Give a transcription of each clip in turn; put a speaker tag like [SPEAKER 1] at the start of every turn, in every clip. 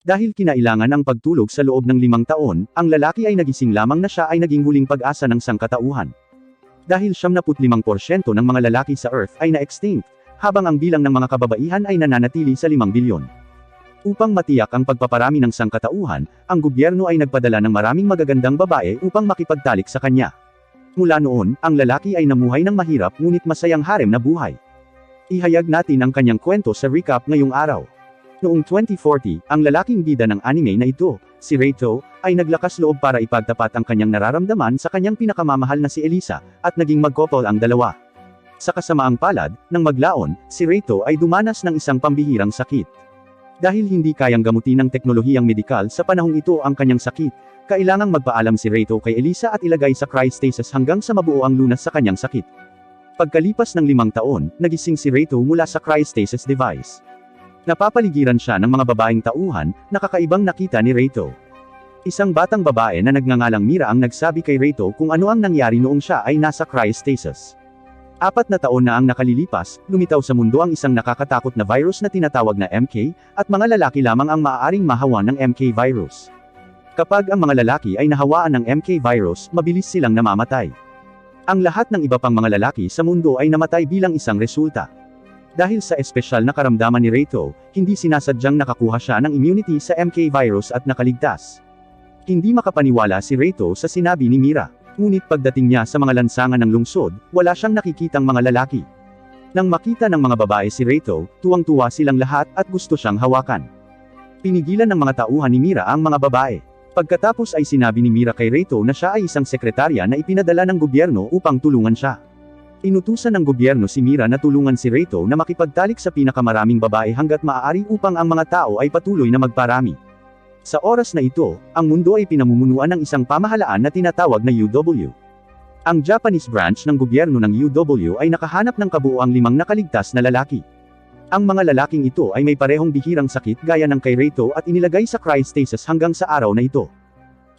[SPEAKER 1] Dahil kinailangan ang pagtulog sa loob ng 5 taon, ang lalaki ay nagising lamang na siya ay naging huling pag-asa ng sangkatauhan. Dahil 75% ng mga lalaki sa Earth ay na-extinct, habang ang bilang ng mga kababaihan ay nananatili sa 5 bilyon. Upang matiyak ang pagpaparami ng sangkatauhan, ang gobyerno ay nagpadala ng maraming magagandang babae upang makipagtalik sa kanya. Mula noon, ang lalaki ay namuhay ng mahirap ngunit masayang harem na buhay. Ihayag natin ang kanyang kwento sa recap ngayong araw. Noong 2040, ang lalaking bida ng anime na ito, si Reito, ay naglakas loob para ipagtapat ang kanyang nararamdaman sa kanyang pinakamamahal na si Elisa, at naging mag-couple ang dalawa. Sa kasamaang palad, nang maglaon, si Reito ay dumanas ng isang pambihirang sakit. Dahil hindi kayang gamutin ng teknolohiyang medikal sa panahong ito ang kanyang sakit, kailangang magpaalam si Reito kay Elisa at ilagay sa cryostasis hanggang sa mabuo ang lunas sa kanyang sakit. Pagkalipas ng 5 taon, nagising si Reito mula sa cryostasis device. Napapaligiran siya ng mga babaeng tauhan, na kakaibang nakita ni Reito. Isang batang babae na nagngangalang Mira ang nagsabi kay Reito kung ano ang nangyari noong siya ay nasa cryostasis. 4 na taon na ang nakalilipas, lumitaw sa mundo ang isang nakakatakot na virus na tinatawag na MK, at mga lalaki lamang ang maaaring mahawa ng MK virus. Kapag ang mga lalaki ay nahawaan ng MK virus, mabilis silang namamatay. Ang lahat ng iba pang mga lalaki sa mundo ay namatay bilang isang resulta. Dahil sa espesyal na karamdaman ni Reito, hindi sinasadyang nakakuha siya ng immunity sa MK virus at nakaligtas. Hindi makapaniwala si Reito sa sinabi ni Mira. Ngunit pagdating niya sa mga lansangan ng lungsod, wala siyang nakikitang mga lalaki. Nang makita ng mga babae si Reito, tuwang-tuwa silang lahat at gusto siyang hawakan. Pinigilan ng mga tauhan ni Mira ang mga babae. Pagkatapos ay sinabi ni Mira kay Reito na siya ay isang sekretarya na ipinadala ng gobyerno upang tulungan siya. Inutusan ng gobyerno si Mira na tulungan si Reito na makipagtalik sa pinakamaraming babae hanggat maaari upang ang mga tao ay patuloy na magparami. Sa oras na ito, ang mundo ay pinamumunuan ng isang pamahalaan na tinatawag na UW. Ang Japanese branch ng gobyerno ng UW ay nakahanap ng kabuuang 5 nakaligtas na lalaki. Ang mga lalaking ito ay may parehong bihirang sakit gaya ng kay Reito at inilagay sa cryostasis hanggang sa araw na ito.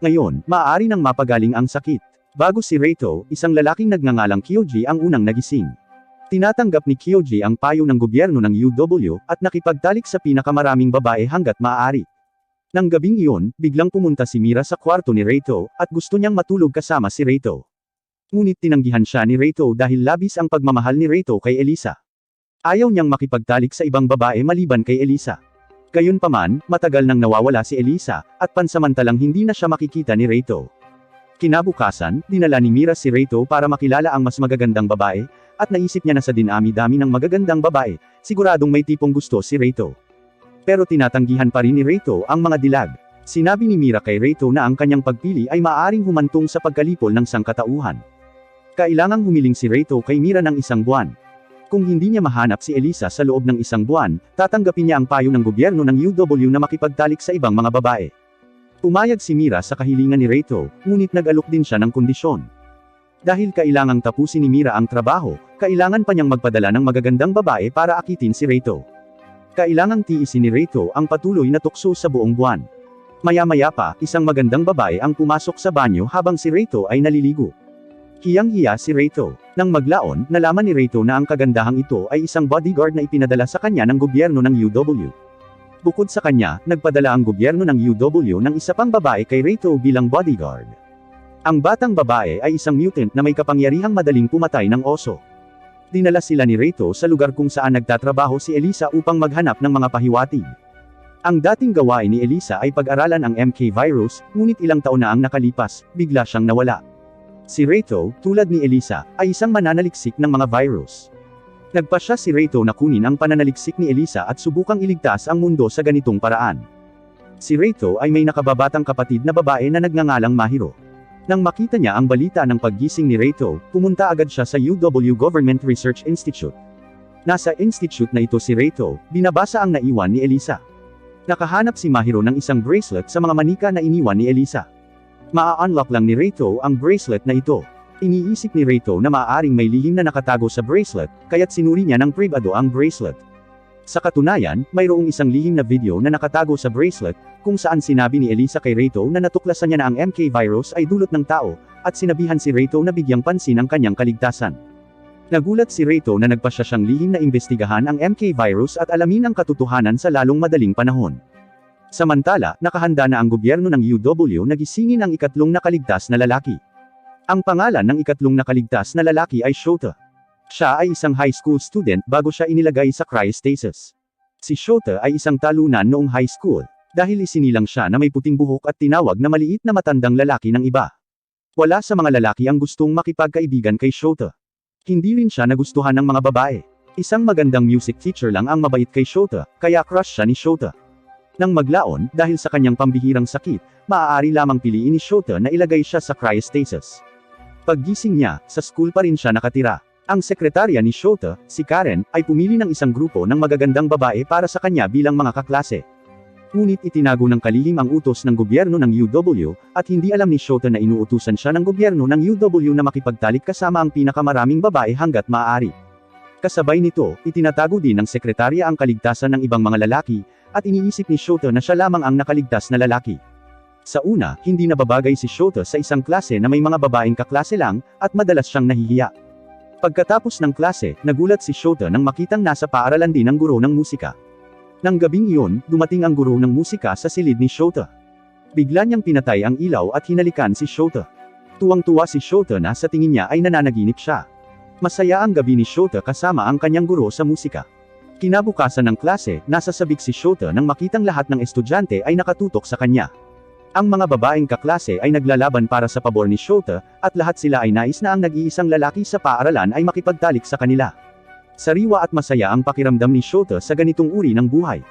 [SPEAKER 1] Ngayon, maaari nang mapagaling ang sakit. Bago si Reito, isang lalaking nagngangalang Kyoji ang unang nagising. Tinatanggap ni Kyoji ang payo ng gobyerno ng UW, at nakipagtalik sa pinakamaraming babae hanggat maaari. Nang gabing iyon, biglang pumunta si Mira sa kwarto ni Reito, at gusto niyang matulog kasama si Reito. Ngunit tinanggihan siya ni Reito dahil labis ang pagmamahal ni Reito kay Elisa. Ayaw niyang makipagtalik sa ibang babae maliban kay Elisa. Gayunpaman, matagal nang nawawala si Elisa, at pansamantalang hindi na siya makikita ni Reito. Kinabukasan, dinala ni Mira si Reito para makilala ang mas magagandang babae, at naisip niya na sa dinami-dami ng magagandang babae, siguradong may tipong gusto si Reito. Pero tinatanggihan pa rin ni Reito ang mga dilag. Sinabi ni Mira kay Reito na ang kanyang pagpili ay maaaring humantong sa pagkalipol ng sangkatauhan. Kailangang humiling si Reito kay Mira ng 1 buwan. Kung hindi niya mahanap si Elisa sa loob ng 1 buwan, tatanggapin niya ang payo ng gobyerno ng UW na makipagtalik sa ibang mga babae. Pumayag si Mira sa kahilingan ni Reito, ngunit nag-alok din siya ng kondisyon. Dahil kailangang tapusin ni Mira ang trabaho, kailangan pa niyang magpadala ng magagandang babae para akitin si Reito. Kailangang tiisin ni Reito ang patuloy na tukso sa buong buwan. Maya-maya pa, isang magandang babae ang pumasok sa banyo habang si Reito ay naliligo. Hiyang-hiya si Reito. Nang maglaon, nalaman ni Reito na ang kagandahang ito ay isang bodyguard na ipinadala sa kanya ng gobyerno ng UW. Bukod sa kanya, nagpadala ang gobyerno ng UW ng isa pang babae kay Reito bilang bodyguard. Ang batang babae ay isang mutant na may kapangyarihang madaling pumatay ng oso. Dinala sila ni Reito sa lugar kung saan nagtatrabaho si Elisa upang maghanap ng mga pahiwatig. Ang dating gawain ni Elisa ay pag-aralan ang MK virus, ngunit ilang taon na ang nakalipas, bigla siyang nawala. Si Reito, tulad ni Elisa, ay isang mananaliksik ng mga virus. Nagpasya si Reito na kunin ang pananaliksik ni Elisa at subukang iligtas ang mundo sa ganitong paraan. Si Reito ay may nakababatang kapatid na babae na nagngangalang Mahiro. Nang makita niya ang balita ng paggising ni Reito, pumunta agad siya sa UW Government Research Institute. Nasa institute na ito si Reito, binabasa ang naiwan ni Elisa. Nakahanap si Mahiro ng isang bracelet sa mga manika na iniwan ni Elisa. Maa-unlock lang ni Reito ang bracelet na ito. Iniisip ni Reito na maaaring may lihim na nakatago sa bracelet, kaya't sinuri niya ng pribado ang bracelet. Sa katunayan, mayroong isang lihim na video na nakatago sa bracelet, kung saan sinabi ni Elisa kay Reito na natuklasan niya na ang MK virus ay dulot ng tao, at sinabihan si Reito na bigyang pansin ang kanyang kaligtasan. Nagulat si Reito na nagpasya siyang lihim na imbestigahan ang MK virus at alamin ang katotohanan sa lalong madaling panahon. Samantala, nakahanda na ang gobyerno ng UW na gisingin ang ikatlong nakaligtas na lalaki. Ang pangalan ng ikatlong nakaligtas na lalaki ay Shota. Siya ay isang high school student bago siya inilagay sa cryostasis. Si Shota ay isang talunan noong high school, dahil isinilang siya na may puting buhok at tinawag na maliit na matandang lalaki ng iba. Wala sa mga lalaki ang gustong makipagkaibigan kay Shota. Hindi rin siya nagustuhan ng mga babae. Isang magandang music teacher lang ang mabait kay Shota, kaya crush siya ni Shota. Nang maglaon, dahil sa kanyang pambihirang sakit, maaari lamang piliin ni Shota na ilagay siya sa cryostasis. Paggising niya, sa school pa rin siya nakatira. Ang sekretarya ni Shota, si Karen, ay pumili ng isang grupo ng magagandang babae para sa kanya bilang mga kaklase. Ngunit itinago ng kalihim ang utos ng gobyerno ng UW, at hindi alam ni Shota na inuutusan siya ng gobyerno ng UW na makipagtalik kasama ang pinakamaraming babae hanggat maaari. Kasabay nito, itinatago din ng sekretarya ang kaligtasan ng ibang mga lalaki, at iniisip ni Shota na siya lamang ang nakaligtas na lalaki. Sa una, hindi nababagay si Shota sa isang klase na may mga babaeng kaklase lang, at madalas siyang nahihiya. Pagkatapos ng klase, nagulat si Shota nang makitang nasa paaralan din ang guro ng musika. Nang gabing iyon, dumating ang guro ng musika sa silid ni Shota. Bigla niyang pinatay ang ilaw at hinalikan si Shota. Tuwang-tuwa si Shota na sa tingin niya ay nananaginip siya. Masaya ang gabi ni Shota kasama ang kanyang guro sa musika. Kinabukasan ng klase, nasa sabik si Shota nang makitang lahat ng estudyante ay nakatutok sa kanya. Ang mga babaeng kaklase ay naglalaban para sa pabor ni Shota, at lahat sila ay nais na ang nag-iisang lalaki sa paaralan ay makipagtalik sa kanila. Sariwa at masaya ang pakiramdam ni Shota sa ganitong uri ng buhay.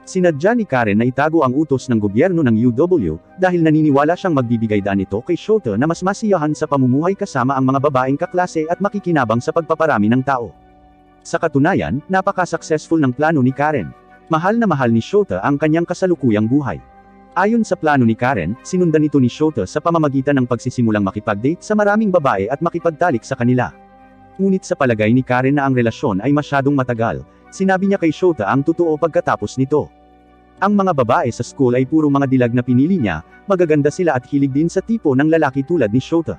[SPEAKER 1] Sinadya ni Karen na itago ang utos ng gobyerno ng UW, dahil naniniwala siyang magbibigay daan ito kay Shota na mas masiyahan sa pamumuhay kasama ang mga babaeng kaklase at makikinabang sa pagpaparami ng tao. Sa katunayan, napaka-successful ng plano ni Karen. Mahal na mahal ni Shota ang kanyang kasalukuyang buhay. Ayon sa plano ni Karen, sinundan ito ni Shota sa pamamagitan ng pagsisimulang makipag-date sa maraming babae at makipagtalik sa kanila. Ngunit sa palagay ni Karen na ang relasyon ay masyadong matagal, sinabi niya kay Shota ang totoo pagkatapos nito. Ang mga babae sa school ay puro mga dilag na pinili niya, magaganda sila at hilig din sa tipo ng lalaki tulad ni Shota.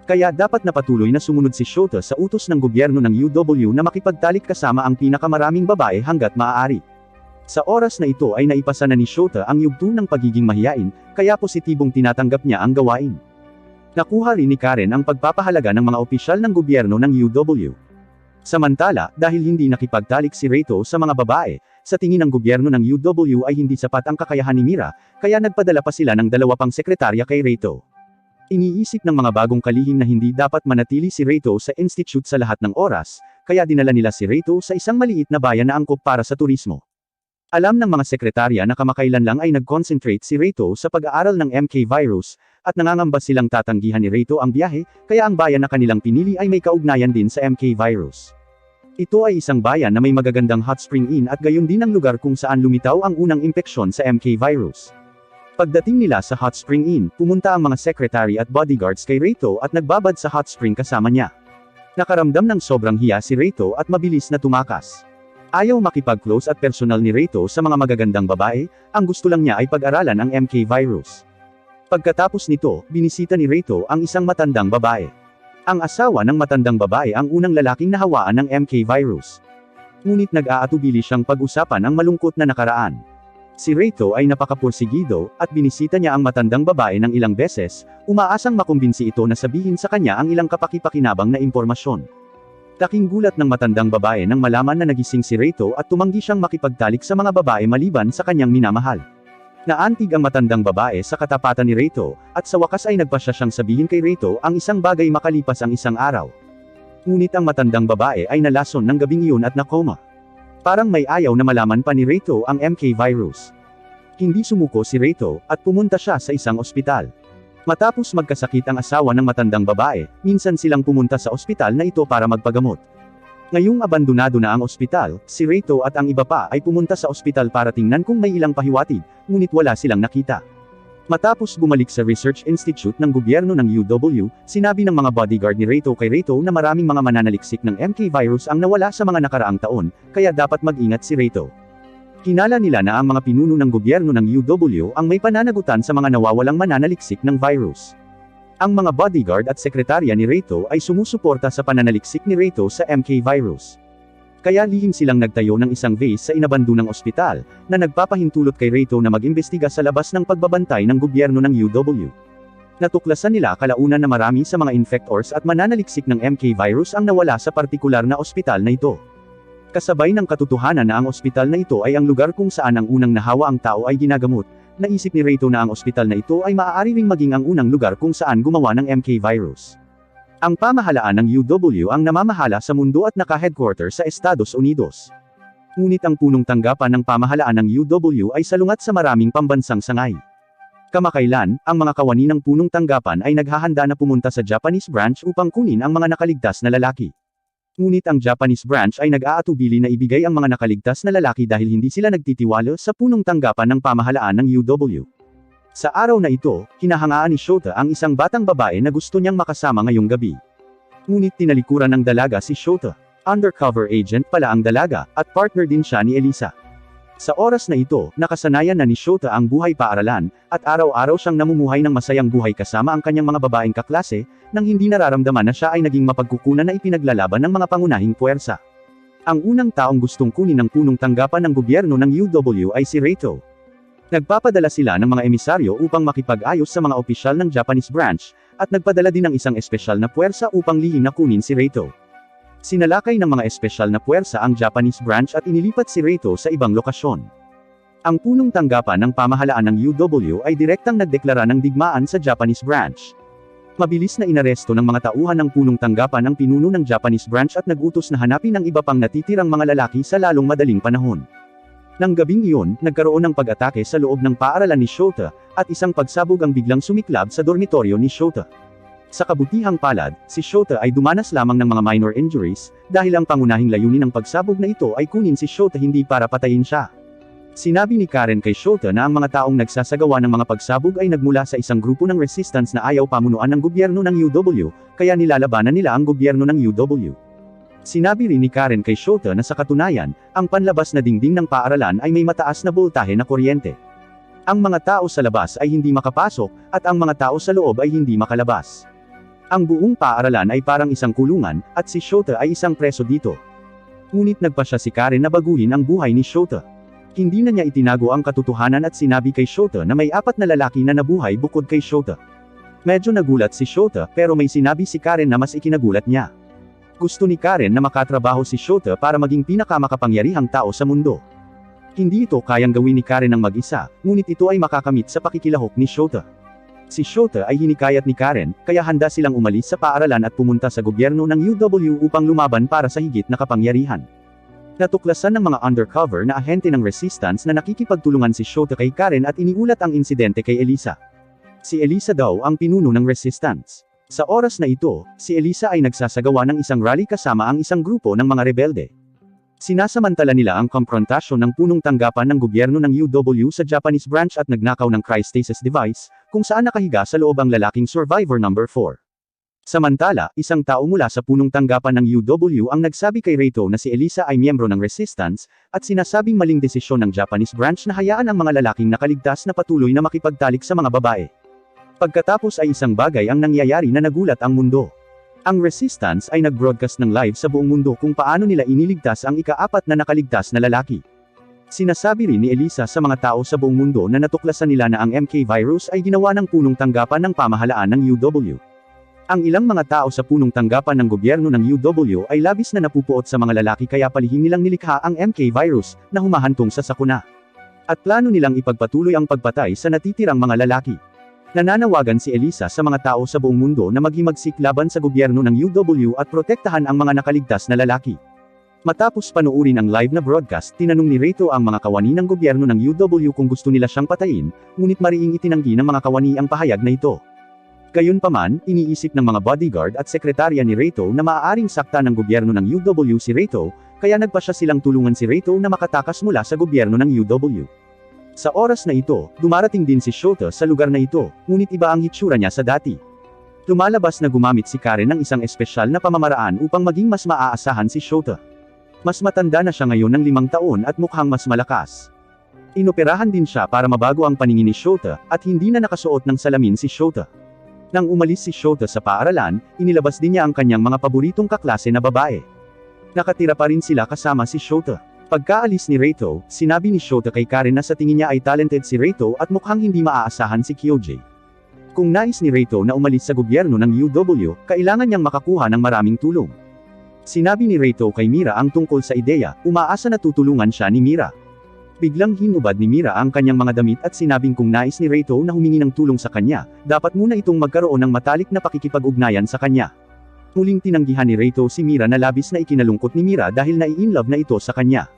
[SPEAKER 1] Kaya dapat na patuloy na sumunod si Shota sa utos ng gobyerno ng UW na makipagtalik kasama ang pinakamaraming babae hanggat maaari. Sa oras na ito ay naipasa na ni Shota ang yugto ng pagiging mahiyain, kaya positibong tinatanggap niya ang gawain. Nakuha rin ni Karen ang pagpapahalaga ng mga opisyal ng gobyerno ng UW. Samantala, dahil hindi nakipagtalik si Reto sa mga babae, sa tingin ng gobyerno ng UW ay hindi sapat ang kakayahan ni Mira, kaya nagpadala pa sila ng 2 pang sekretarya kay Reto. Iniisip ng mga bagong kalihim na hindi dapat manatili si Reto sa institute sa lahat ng oras, kaya dinala nila si Reto sa isang maliit na bayan na angkop para sa turismo. Alam ng mga sekretarya na kamakailan lang ay nag-concentrate si Reto sa pag-aaral ng MK virus, at nangangamba silang tatanggihan ni Reto ang biyahe, kaya ang bayan na kanilang pinili ay may kaugnayan din sa MK virus. Ito ay isang bayan na may magagandang hot spring inn at gayon din ang lugar kung saan lumitaw ang unang impeksyon sa MK virus. Pagdating nila sa hot spring inn, pumunta ang mga secretary at bodyguards kay Reto at nagbabad sa hot spring kasama niya. Nakaramdam ng sobrang hiya si Reto at mabilis na tumakas. Ayaw makipag-close at personal ni Reto sa mga magagandang babae, ang gusto lang niya ay pag-aralan ang MK virus. Pagkatapos nito, binisita ni Reto ang isang matandang babae. Ang asawa ng matandang babae ang unang lalaking nahawaan ng MK virus. Ngunit nag-aatubili siyang pag-usapan ang malungkot na nakaraan. Si Reto ay napakapursigido, at binisita niya ang matandang babae ng ilang beses, umaasang makumbinsi ito na sabihin sa kanya ang ilang kapaki-pakinabang na impormasyon. Laking gulat ng matandang babae nang malaman na nagising si Reto at tumanggi siyang makipagtalik sa mga babae maliban sa kanyang minamahal. Naantig ang matandang babae sa katapatan ni Reto, at sa wakas ay nagpasya siyang sabihin kay Reto ang isang bagay makalipas ang isang araw. Ngunit ang matandang babae ay nalason ng gabing iyon at nakoma. Parang may ayaw na malaman pa ni Reto ang MK virus. Hindi sumuko si Reto, at pumunta siya sa isang ospital. Matapos magkasakit ang asawa ng matandang babae, minsan silang pumunta sa ospital na ito para magpagamot. Ngayong abandonado na ang ospital, si Reto at ang iba pa ay pumunta sa ospital para tingnan kung may ilang pahiwatig, ngunit wala silang nakita. Matapos bumalik sa Research Institute ng gobyerno ng UW, sinabi ng mga bodyguard ni Reto kay Reto na maraming mga mananaliksik ng MK virus ang nawala sa mga nakaraang taon, kaya dapat mag-ingat si Reto. Kinala nila na ang mga pinuno ng gobyerno ng UW ang may pananagutan sa mga nawawalang mananaliksik ng virus. Ang mga bodyguard at sekretarya ni Reto ay sumusuporta sa pananaliksik ni Reto sa MK virus. Kaya lihim silang nagtayo ng isang vase sa inabandonang ospital, na nagpapahintulot kay Reito na mag-imbestiga sa labas ng pagbabantay ng gobyerno ng UW. Natuklasan nila kalaunan na marami sa mga infectors at mananaliksik ng MK virus ang nawala sa partikular na ospital na ito. Kasabay ng katotohanan na ang ospital na ito ay ang lugar kung saan ang unang nahawa ang tao ay ginagamot, naisip ni Reito na ang ospital na ito ay maaari ring maging ang unang lugar kung saan gumawa ng MK virus. Ang pamahalaan ng UW ang namamahala sa mundo at naka-headquarter sa Estados Unidos. Ngunit ang punong tanggapan ng pamahalaan ng UW ay salungat sa maraming pambansang sangay. Kamakailan, ang mga kawani ng punong tanggapan ay naghahanda na pumunta sa Japanese branch upang kunin ang mga nakaligtas na lalaki. Ngunit ang Japanese branch ay nag-aatubili na ibigay ang mga nakaligtas na lalaki dahil hindi sila nagtitiwala sa punong tanggapan ng pamahalaan ng UW. Sa araw na ito, hinahangaan ni Shota ang isang batang babae na gusto niyang makasama ngayong gabi. Ngunit tinalikuran ng dalaga si Shota. Undercover agent pala ang dalaga, at partner din siya ni Elisa. Sa oras na ito, nakasanayan na ni Shota ang buhay paaralan, at araw-araw siyang namumuhay ng masayang buhay kasama ang kanyang mga babaeng kaklase, nang hindi nararamdaman na siya ay naging mapagkukunan na ipinaglalaban ng mga pangunahing puwersa. Ang unang taong gustong kunin ng punong tanggapan ng gobyerno ng UW ay si Reito. Nagpapadala sila ng mga emisaryo upang makipag-ayos sa mga opisyal ng Japanese branch, at nagpadala din ng isang espesyal na puwersa upang lihim na kunin si Reito. Sinalakay ng mga espesyal na puwersa ang Japanese branch at inilipat si Reito sa ibang lokasyon. Ang punong tanggapan ng pamahalaan ng UW ay direktang nagdeklara ng digmaan sa Japanese branch. Mabilis na inaresto ng mga tauhan ng punong tanggapan ang pinuno ng Japanese branch at nagutos na hanapin ang iba pang natitirang mga lalaki sa lalong madaling panahon. Nang gabing iyon, nagkaroon ng pag-atake sa loob ng paaralan ni Shota, at isang pagsabog ang biglang sumiklab sa dormitoryo ni Shota. Sa kabutihang palad, si Shota ay dumanas lamang ng mga minor injuries, dahil ang pangunahing layunin ng pagsabog na ito ay kunin si Shota hindi para patayin siya. Sinabi ni Karen kay Shota na ang mga taong nagsasagawa ng mga pagsabog ay nagmula sa isang grupo ng resistance na ayaw pamunuan ng gobyerno ng UW, kaya nilalabanan nila ang gobyerno ng UW. Sinabi rin ni Karen kay Shota na sa katunayan, ang panlabas na dingding ng paaralan ay may mataas na boltahe na kuryente. Ang mga tao sa labas ay hindi makapasok, at ang mga tao sa loob ay hindi makalabas. Ang buong paaralan ay parang isang kulungan, at si Shota ay isang preso dito. Ngunit nagpa siya si Karen na baguhin ang buhay ni Shota. Hindi na niya itinago ang katotohanan at sinabi kay Shota na may 4 na lalaki na nabuhay bukod kay Shota. Medyo nagulat si Shota pero may sinabi si Karen na mas ikinagulat niya. Gusto ni Karen na makatrabaho si Shota para maging pinakamakapangyarihang tao sa mundo. Hindi ito kayang gawin ni Karen ng mag-isa, ngunit ito ay makakamit sa pakikilahok ni Shota. Si Shota ay hinikayat ni Karen, kaya handa silang umalis sa paaralan at pumunta sa gobyerno ng UW upang lumaban para sa higit na kapangyarihan. Natuklasan ng mga undercover na ahente ng resistance na nakikipagtulungan si Shota kay Karen at iniulat ang insidente kay Elisa. Si Elisa daw ang pinuno ng resistance. Sa oras na ito, si Elisa ay nagsasagawa ng isang rally kasama ang isang grupo ng mga rebelde. Sinasamantala nila ang komprontasyon ng punong tanggapan ng gobyerno ng UW sa Japanese branch at nagnakaw ng cryostasis device, kung saan nakahiga sa loob ang lalaking survivor number 4. Samantala, isang tao mula sa punong tanggapan ng UW ang nagsabi kay Reito na si Elisa ay miyembro ng resistance, at sinasabing maling desisyon ng Japanese branch na hayaan ang mga lalaking nakaligtas na patuloy na makipagtalik sa mga babae. Pagkatapos ay isang bagay ang nangyayari na nagulat ang mundo. Ang resistance ay nag-broadcast ng live sa buong mundo kung paano nila iniligtas ang ika-4 na nakaligtas na lalaki. Sinasabi rin ni Elisa sa mga tao sa buong mundo na natuklasan nila na ang MK virus ay ginawa ng punong tanggapan ng pamahalaan ng UW. Ang ilang mga tao sa punong tanggapan ng gobyerno ng UW ay labis na napupuot sa mga lalaki kaya palihim nilang nilikha ang MK virus, na humahantong sa sakuna. At plano nilang ipagpatuloy ang pagpatay sa natitirang mga lalaki. Nananawagan si Elisa sa mga tao sa buong mundo na maghimagsik laban sa gobyerno ng UW at protektahan ang mga nakaligtas na lalaki. Matapos panoorin ang live na broadcast, tinanong ni Reito ang mga kawani ng gobyerno ng UW kung gusto nila siyang patayin, ngunit mariing itinanggi ng mga kawani ang pahayag na ito. Gayunpaman, iniisip ng mga bodyguard at sekretarya ni Reito na maaaring sakta ng gobyerno ng UW si Reito, kaya nagpa siya silang tulungan si Reito na makatakas mula sa gobyerno ng UW. Sa oras na ito, dumarating din si Shota sa lugar na ito, ngunit iba ang hitsura niya sa dati. Lumalabas na gumamit si Karen ng isang espesyal na pamamaraan upang maging mas maaasahan si Shota. Mas matanda na siya ngayon ng 5 taon at mukhang mas malakas. Inoperahan din siya para mabago ang paningin ni Shota, at hindi na nakasuot ng salamin si Shota. Nang umalis si Shota sa paaralan, inilabas din niya ang kanyang mga paboritong kaklase na babae. Nakatira pa rin sila kasama si Shota. Pagkaalis ni Reito, sinabi ni Shota kay Karen na sa tingin niya ay talented si Reito at mukhang hindi maaasahan si Kyoji. Kung nais ni Reito na umalis sa gobyerno ng UW, kailangan niyang makakuha ng maraming tulong. Sinabi ni Reito kay Mira ang tungkol sa ideya, umaasa na tutulungan siya ni Mira. Biglang hinubad ni Mira ang kanyang mga damit at sinabing kung nais ni Reito na humingi ng tulong sa kanya, dapat muna itong magkaroon ng matalik na pakikipag-ugnayan sa kanya. Muling tinanggihan ni Reito si Mira na labis na ikinalungkot ni Mira dahil nai-inlove na ito sa kanya.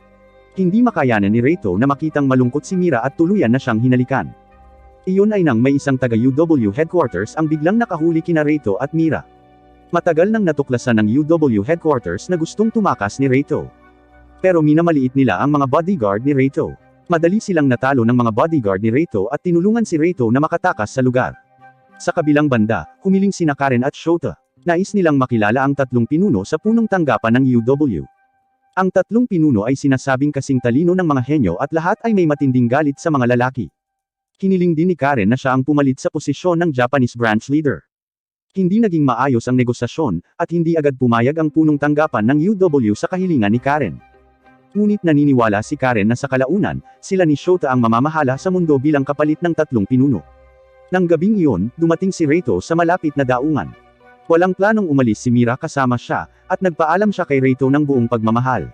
[SPEAKER 1] Hindi makayanan ni Reito na makitang malungkot si Mira at tuluyan na siyang hinalikan. Iyon ay nang may isang taga-UW headquarters ang biglang nakahuli kina Reito at Mira. Matagal nang natuklasan ng UW headquarters na gustong tumakas ni Reito. Pero minamaliit nila ang mga bodyguard ni Reito. Madali silang natalo ng mga bodyguard ni Reito at tinulungan si Reito na makatakas sa lugar. Sa kabilang banda, humiling sina Karen at Shota. Nais nilang makilala ang tatlong pinuno sa punong tanggapan ng UW. Ang tatlong pinuno ay sinasabing kasing talino ng mga henyo at lahat ay may matinding galit sa mga lalaki. Hiniling din ni Karen na siya ang pumalit sa posisyon ng Japanese branch leader. Hindi naging maayos ang negosasyon, at hindi agad pumayag ang punong tanggapan ng UW sa kahilingan ni Karen. Ngunit naniniwala si Karen na sa kalaunan, sila ni Shota ang mamamahala sa mundo bilang kapalit ng tatlong pinuno. Nang gabing iyon, dumating si Reito sa malapit na daungan. Walang planong umalis si Mira kasama siya, at nagpaalam siya kay Reito ng buong pagmamahal.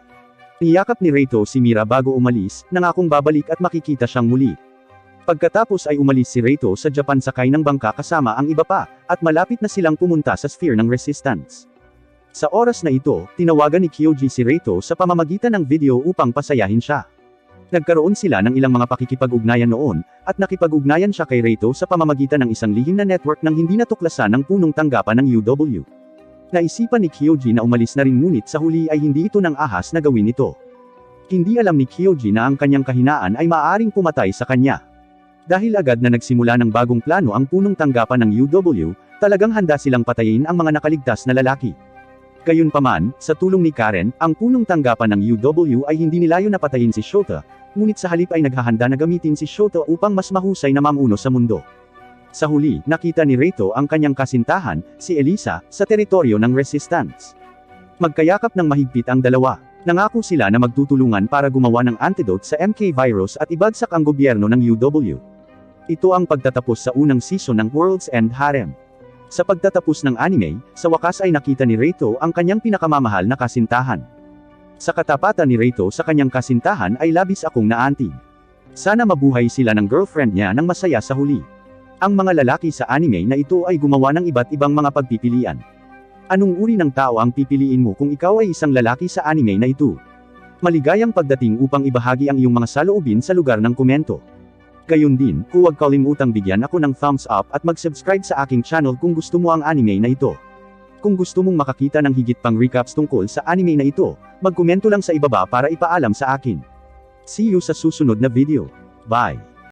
[SPEAKER 1] Niyakap ni Reito si Mira bago umalis, nangakong babalik at makikita siyang muli. Pagkatapos ay umalis si Reito sa Japan sakay ng bangka kasama ang iba pa, at malapit na silang pumunta sa sphere ng resistance. Sa oras na ito, tinawagan ni Kyoji si Reito sa pamamagitan ng video upang pasayahin siya. Nagkaroon sila ng ilang mga pakikipag-ugnayan noon, at nakipag-ugnayan siya kay Reito sa pamamagitan ng isang lihim na network ng hindi natuklasan ng punong tanggapan ng UW. Naisipan ni Kyoji na umalis na rin ngunit sa huli ay hindi ito nang ahas na gawin ito. Hindi alam ni Kyoji na ang kanyang kahinaan ay maaaring pumatay sa kanya. Dahil agad na nagsimula ng bagong plano ang punong tanggapan ng UW, talagang handa silang patayin ang mga nakaligtas na lalaki. Gayunpaman, sa tulong ni Karen, ang punong tanggapan ng UW ay hindi nilayo na patayin si Shota, ngunit sa halip ay naghahanda na gamitin si Shota upang mas mahusay na mamuno sa mundo. Sa huli, nakita ni Reito ang kanyang kasintahan, si Elisa, sa teritoryo ng Resistance. Magkayakap ng mahigpit ang dalawa. Nangako sila na magtutulungan para gumawa ng antidote sa MK virus at ibagsak ang gobyerno ng UW. Ito ang pagtatapos sa unang season ng World's End Harem. Sa pagtatapos ng anime, sa wakas ay nakita ni Reito ang kanyang pinakamamahal na kasintahan. Sa katapatan ni Reito sa kanyang kasintahan ay labis akong naantig. Sana mabuhay sila ng girlfriend niya ng masaya sa huli. Ang mga lalaki sa anime na ito ay gumawa ng iba't ibang mga pagpipilian. Anong uri ng tao ang pipiliin mo kung ikaw ay isang lalaki sa anime na ito? Maligayang pagdating upang ibahagi ang iyong mga saloobin sa lugar ng komento. Gayon din, huwag kalimutang bigyan ako ng thumbs up at mag-subscribe sa aking channel kung gusto mo ang anime na ito. Kung gusto mong makakita ng higit pang recaps tungkol sa anime na ito, magkomento lang sa ibaba para ipaalam sa akin. See you sa susunod na video. Bye!